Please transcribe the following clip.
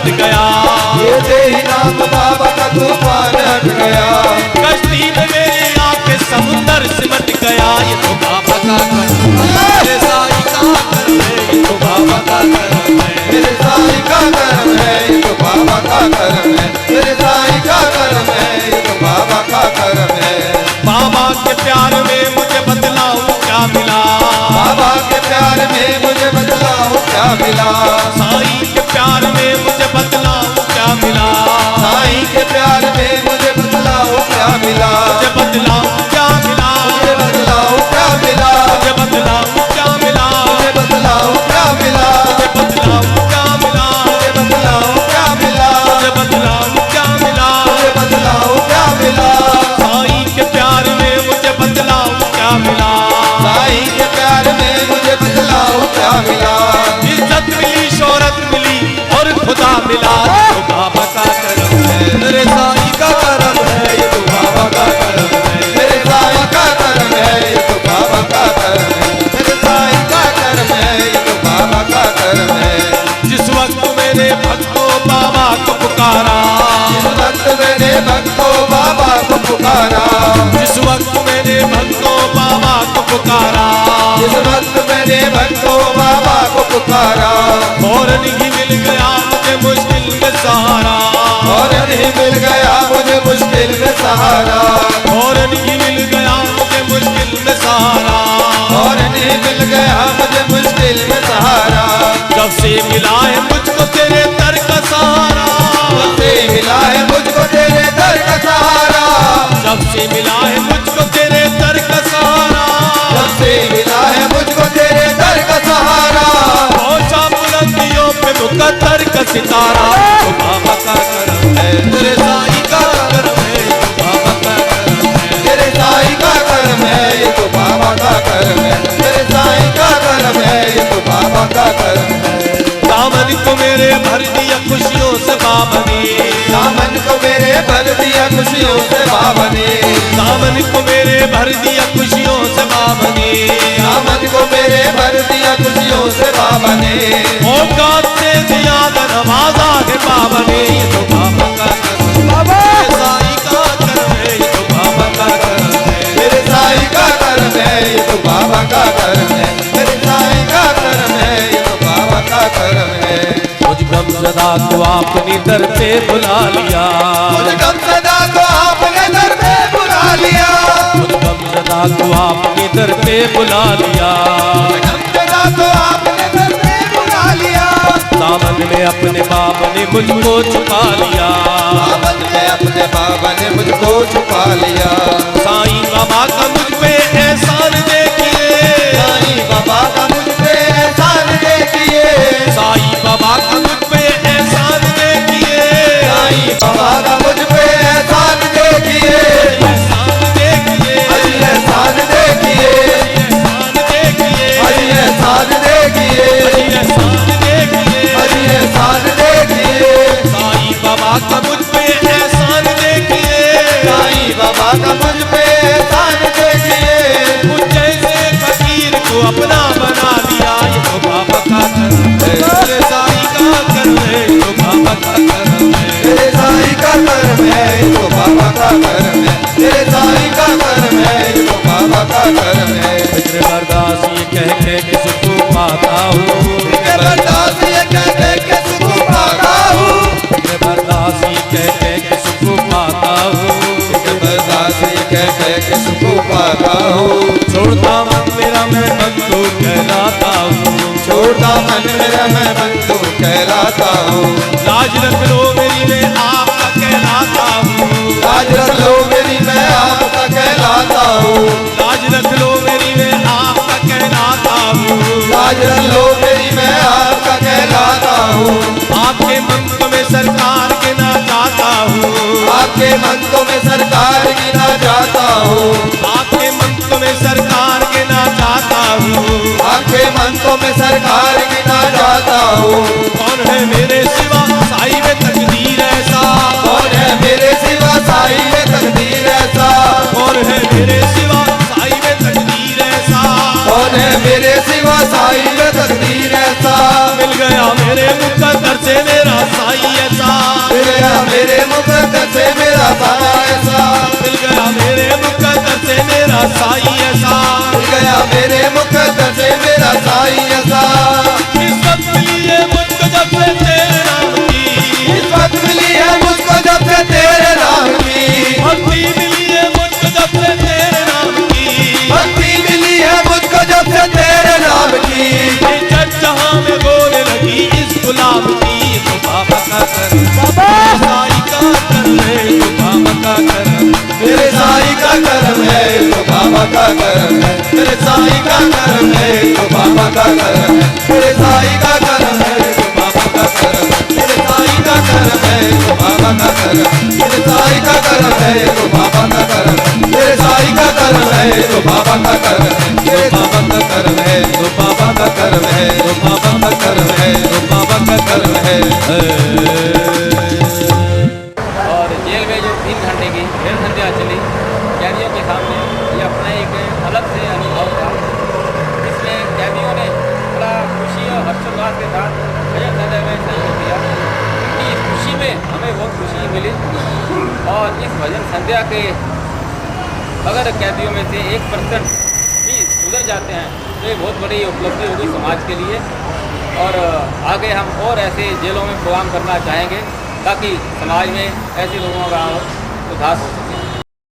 हट गया, ये तेरी नाम बाबा का तूफान हट गया। कश्ती में मेरी आके समुंदर सिमट गया, ये तो बाबा का करम है, मेरे साईं का करम है, ये तो बाबा का करम है, मेरे साईं का करम है, ये तो बाबा का करम है, मेरे साईं का करम है, ये तो बाबा का करम है। बाबा के प्यार में मुझे बदलाव क्या मिला, बाबा के प्यार में मुझे बदलाव क्या मिला, साईं के प्यार में मुझे बदलाव क्या मिला, साईं के प्यार में मुझे बदलाव क्या मिला, मुझे बदलाव क्या मिला, मुझे बदलाव क्या मिला, मुझे बदलाव क्या मिला, मुझे बदलाव क्या मिला, मुझे बदलाव क्या मिला, मुझे बदलाव क्या मिला, मुझे बदलाव क्या मिला, मुझे बदलाव क्या मिला, साईं के प्यार में मुझे बदलाव क्या मिला, साईं के प्यार में मुझे बदलाव क्या मिला। इज्जत मिली, शोहरत मिली और खुदा मिला, ये तो बाबा का करम है, मेरे साईं का करम है, ये तो बाबा का करम है, मेरे साईं का करम है, ये तो बाबा का करम है, मेरे साईं का करम है, ये तो बाबा का करम है। जिस वक्त मैंने भक्तों बाबा को पुकारा, जिस वक्त मैंने भक्तों बाबा को पुकारा, जिस वक्त मैंने भक्तों बाबा को पुकारा, जिस वक्त मैंने भक्तों बाबा को पुकारा, फौरन ही मिल गया मुझे मुश्किल में सहारा, फौरन ही मिल गया मुझे मुश्किल में सहारा, फौरन ही मिल गया मुझे मुश्किल में सहारा, फौरन ही मिल गया मुझे मुश्किल में सहारा। जब से मिला है मुझको तेरे दर का सहारा, जब से मिला है मुझको तेरे दर का सहारा, जब से मिला है मुझको तेरे दर का सहारा, जब से मिला है मुझको तेरे दर का सहारा, पहुंचा बुलंदियों पे मुकद्दर का सितारा, तो बाबा का करम है, तेरे साईं का करम है, तो बाबा का करम है, तेरे साईं का करम है, ये तो बाबा का करम है, तेरे साईं का करम है, ये तो बाबा का करम है। दामन को मेरे भर दिया खुशियों से बाबा ने, दामन को मेरे भर दिया खुशियों से बाबा ने, दामन को मेरे भर दिया खुशियों से बाबा ने, दामन को मेरे भर दिया खुशियों से बाबा ने, औकात से ज्यादा नवाजा है बाबा ने, ये तो बाबा का करम है, मेरे साईं का करम है, ये तो बाबा का करम है, मेरे साईं का करम है, ये तो बाबा का करम है, मेरे साईं का करम है, ये तो बाबा का करम है। मुझ गमज़दा को आपने दर पे बुला लिया, मुझ गमज़दा को आपने दर पे बुला लिया, मुझ गमज़दा को आपने दर पे बुला लिया, गमज़दा को आपने दर पे बुला लिया, दामन में अपने बाबा ने मुझको छुपा लिया, दामन में अपने बाबा ने मुझको छुपा लिया। साईं बाबा का मुझ पे एहसान देखिए, साईं बाबा का मुझ पे एहसान देखिए, साईं बाबा का मुझ पे एहसान देखिए, साईं बाबा का मुझ पे एहसान देखिए, एहसान देखिए, अजी एहसान देखिए, एहसान देखिए, अजी एहसान देखिए, एहसान देखिए, अजी एहसान देखिए, साईं बाबा का मुझ पे एहसान देखिए, साईं बाबा का मुझ पे एहसान देखिए, मुझ जैसे फकीर को अपना बना लिया, ये तो बाबा का करम है, मेरे साईं का करम है, ये तो बाबा का करम है, मेरे साईं का करम है, ये तो बाबा का करम है, मेरे साईं का करम है, ये तो बाबा का करम है। फिक्र बर्दाश्त ये कह के कि सुख पाता हूँ, फिक्र बर्दाश्त ये कह के कि सुख पाता हूँ, फिक्र बर्दाश्त ये कह के कि सुख पाता हूँ, फिक्र बर्दाश्त ये कह के कि सुख पाता हूँ, छोड़ता मन मेरा मैं बंधु कहलाता हूँ, छोड़ता मन मेरा मैं बंधु कहलाता हूँ, लाज रख लो मेरी मैं आपका कहलाता हूँ, लाज रख लो मेरी मैं आपका कहलाता हूँ, लाज रख लो मेरी मैं आपका कहलाता हूँ, लाज रख लो मेरी मैं आपका कहलाता हूँ, आपके मंत्र में सरकार के ना जाता हूँ, आपके मंत्रों में सरकार गिना जाता हूँ, आपके मंत्र में सरकार के ना जाता हूँ, आपके मंत्रों में सरकार गिना जाता हूँ। कौन है मेरे सिवा साई में तकदीर ऐसा, कौन है मेरे सिवा साई में तकदीर ऐसा, कौन है मेरे सिवा साई में तकदीर ऐसा, कौन है मेरे सिवा साई में तकदीर ऐसा, मिल गया मेरे मुकद्दर से मेरा साई मेरे साईं का करम है ये तो बाबा का करम मेरे साईं का करम है ये तो बाबा का करम है मेरे साईं का करम है ये तो बाबा का करम है मेरे साईं का करम है तो बाबा का करम है मेरे साईं का करम है तो बाबा का करम मेरे साईं का करम है तो बाबा का करम मेरे साईं का करम है तो बाबा का करम मेरे बाबा का करम है तो बाबा का करम है तो बाबा का करम है तो बाबा का करम है और जेल में जो 3 घंटे की भेड़ संध्या चली कैदियों के सामने, ये अपना एक अलग से अनुभव था। इसमें कैदियों ने बड़ा खुशी और हर्षोल्लास के साथ भजन संध्या में सहयोग दिया। इस खुशी में हमें बहुत खुशी मिली और इस भजन संध्या के अगर कैदियों में से 1% भी सुधर जाते हैं तो ये बहुत बड़ी उपलब्धि होगी समाज के लिए। और आगे हम और ऐसे जेलों में प्रोग्राम करना चाहेंगे ताकि समाज में ऐसे लोगों का सुधार हो सके।